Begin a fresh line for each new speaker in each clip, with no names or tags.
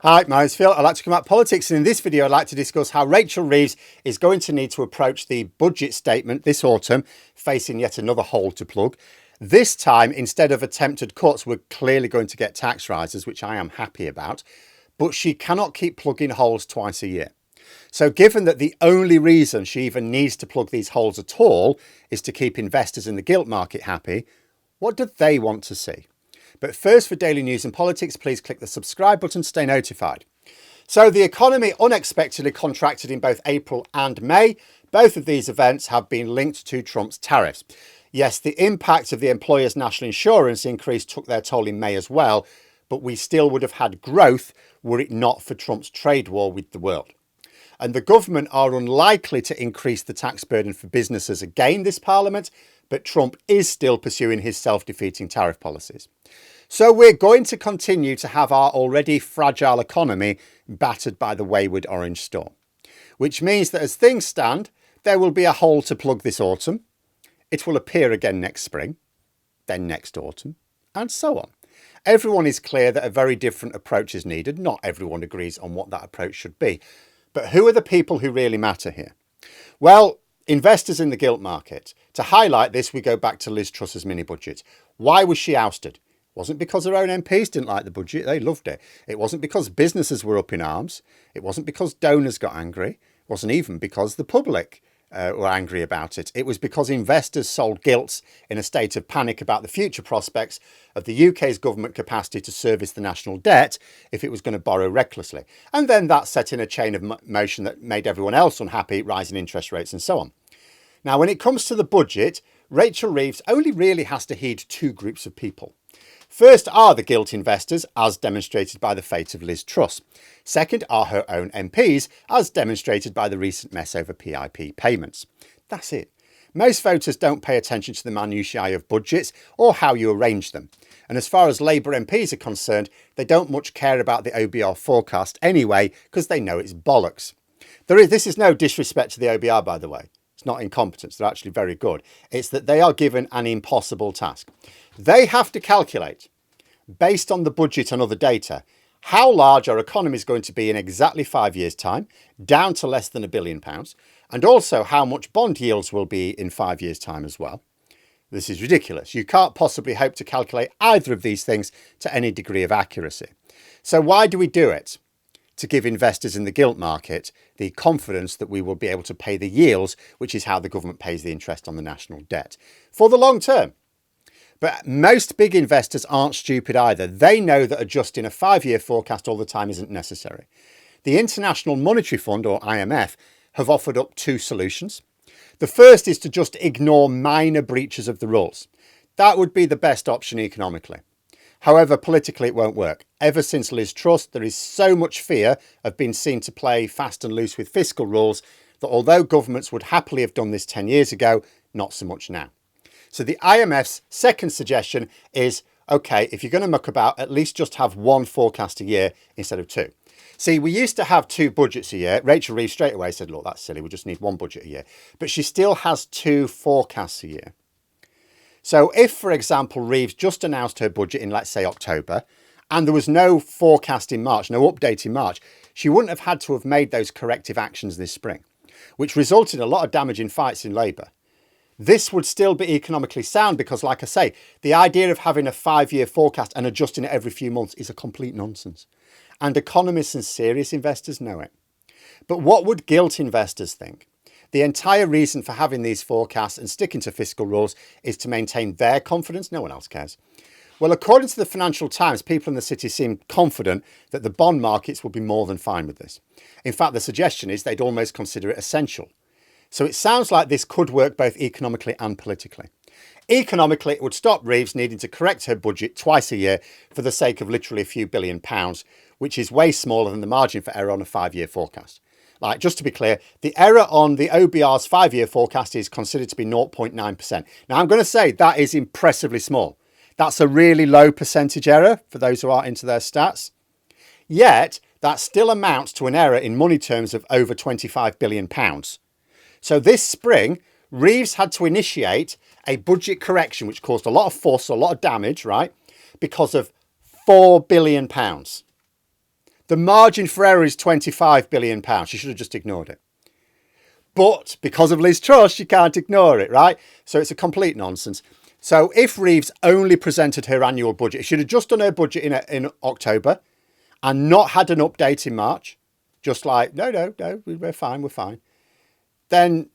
Hi, my name's Phil. I'd like to come at politics, and in this video I'd like to discuss how Rachel Reeves is going to need to approach the budget statement this autumn, facing yet another hole to plug. This time, instead of attempted cuts, we're clearly going to get tax rises, which I am happy about, but she cannot keep plugging holes twice a year. So given that the only reason she even needs to plug these holes at all is to keep investors in the gilt market happy, what do they want to see? But first, for daily news and politics, please click the subscribe button to stay notified. So the economy unexpectedly contracted in both April and May. Both of these events have been linked to Trump's tariffs. Yes, the impact of the employer's national insurance increase took their toll in May as well, but we still would have had growth were it not for Trump's trade war with the world. And the government are unlikely to increase the tax burden for businesses again this parliament, but Trump is still pursuing his self-defeating tariff policies. So we're going to continue to have our already fragile economy battered by the wayward orange storm, which means that as things stand, there will be a hole to plug this autumn. It will appear again next spring, then next autumn, and so on. Everyone is clear that a very different approach is needed. Not everyone agrees on what that approach should be. But who are the people who really matter here? Well, investors in the gilt market. To highlight this, we go back to Liz Truss's mini budget. Why was she ousted? It wasn't because her own MPs didn't like the budget. They loved it. It wasn't because businesses were up in arms. It wasn't because donors got angry. It wasn't even because the public were angry about it. It was because investors sold gilts in a state of panic about the future prospects of the UK's government capacity to service the national debt if it was going to borrow recklessly. And then that set in a chain of motion that made everyone else unhappy, rising interest rates and so on. Now, when it comes to the budget, Rachel Reeves only really has to heed two groups of people. First are the gilt investors, as demonstrated by the fate of Liz Truss. Second are her own MPs, as demonstrated by the recent mess over PIP payments. That's it. Most voters don't pay attention to the minutiae of budgets or how you arrange them. And as far as Labour MPs are concerned, they don't much care about the OBR forecast anyway, because they know it's bollocks. This is no disrespect to the OBR, by the way. It's not incompetence. They're actually very good. It's that they are given an impossible task. They have to calculate, based on the budget and other data, how large our economy is going to be in exactly 5 years' time, down to less than £1 billion, and also how much bond yields will be in 5 years' time as well. This is ridiculous. You can't possibly hope to calculate either of these things to any degree of accuracy. So why do we do it? To give investors in the gilt market the confidence that we will be able to pay the yields, which is how the government pays the interest on the national debt, for the long term. But most big investors aren't stupid either. They know that adjusting a 5-year forecast all the time isn't necessary. The International Monetary Fund, or IMF, have offered up two solutions. The first is to just ignore minor breaches of the rules. That would be the best option economically. However, politically it won't work. Ever since Liz Truss, there is so much fear of being seen to play fast and loose with fiscal rules that although governments would happily have done this 10 years ago, not so much now. So the IMF's second suggestion is, okay, if you're going to muck about, at least just have one forecast a year instead of two. See, we used to have two budgets a year. Rachel Reeves straight away said, look, that's silly. We just need one budget a year. But she still has two forecasts a year. So if, for example, Reeves just announced her budget in, let's say, October, and there was no forecast in March, no update in March, she wouldn't have had to have made those corrective actions this spring, which resulted in a lot of damage in fights in Labour. This would still be economically sound because, like I say, the idea of having a 5-year forecast and adjusting it every few months is a complete nonsense. And economists and serious investors know it. But what would gilt investors think? The entire reason for having these forecasts and sticking to fiscal rules is to maintain their confidence. No one else cares. Well, according to the Financial Times, people in the city seem confident that the bond markets will be more than fine with this. In fact, the suggestion is they'd almost consider it essential. So it sounds like this could work both economically and politically. Economically, it would stop Reeves needing to correct her budget twice a year for the sake of literally a few £1 billion, which is way smaller than the margin for error on a 5-year forecast. Like, just to be clear, the error on the OBR's 5-year forecast is considered to be 0.9%. Now, I'm going to say that is impressively small. That's a really low percentage error for those who aren't into their stats. Yet, that still amounts to an error in money terms of over £25 billion. So this spring, Reeves had to initiate a budget correction, which caused a lot of fuss, a lot of damage, right? Because of £4 billion. The margin for error is £25 billion. She should have just ignored it. But because of Liz Truss, she can't ignore it, right? So it's a complete nonsense. So if Reeves only presented her annual budget, she should have just done her budget in October and not had an update in March, just like, no, we're fine. Then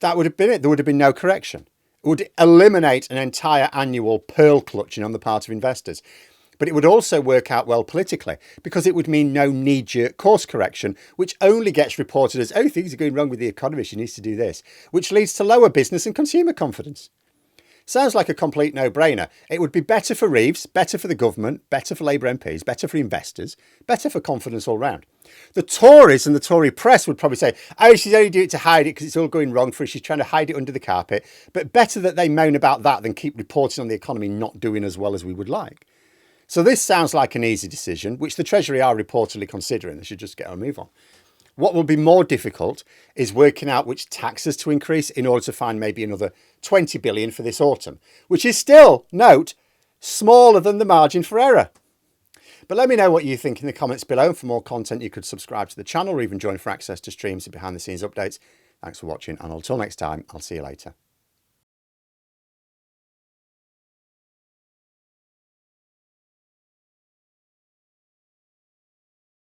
that would have been it. There would have been no correction. It would eliminate an entire annual pearl clutching on the part of investors. But it would also work out well politically because it would mean no knee-jerk course correction, which only gets reported as, oh, things are going wrong with the economy, she needs to do this, which leads to lower business and consumer confidence. Sounds like a complete no-brainer. It would be better for Reeves, better for the government, better for Labour MPs, better for investors, better for confidence all round. The Tories and the Tory press would probably say, oh, she's only doing it to hide it because it's all going wrong for her. She's trying to hide it under the carpet. But better that they moan about that than keep reporting on the economy not doing as well as we would like. So this sounds like an easy decision, which the Treasury are reportedly considering. They should just get on and move on. What will be more difficult is working out which taxes to increase in order to find maybe another 20 billion for this autumn, which is still, note, smaller than the margin for error. But let me know what you think in the comments below. For more content, you could subscribe to the channel or even join for access to streams and behind the scenes updates. Thanks for watching, and until next time, I'll see you later.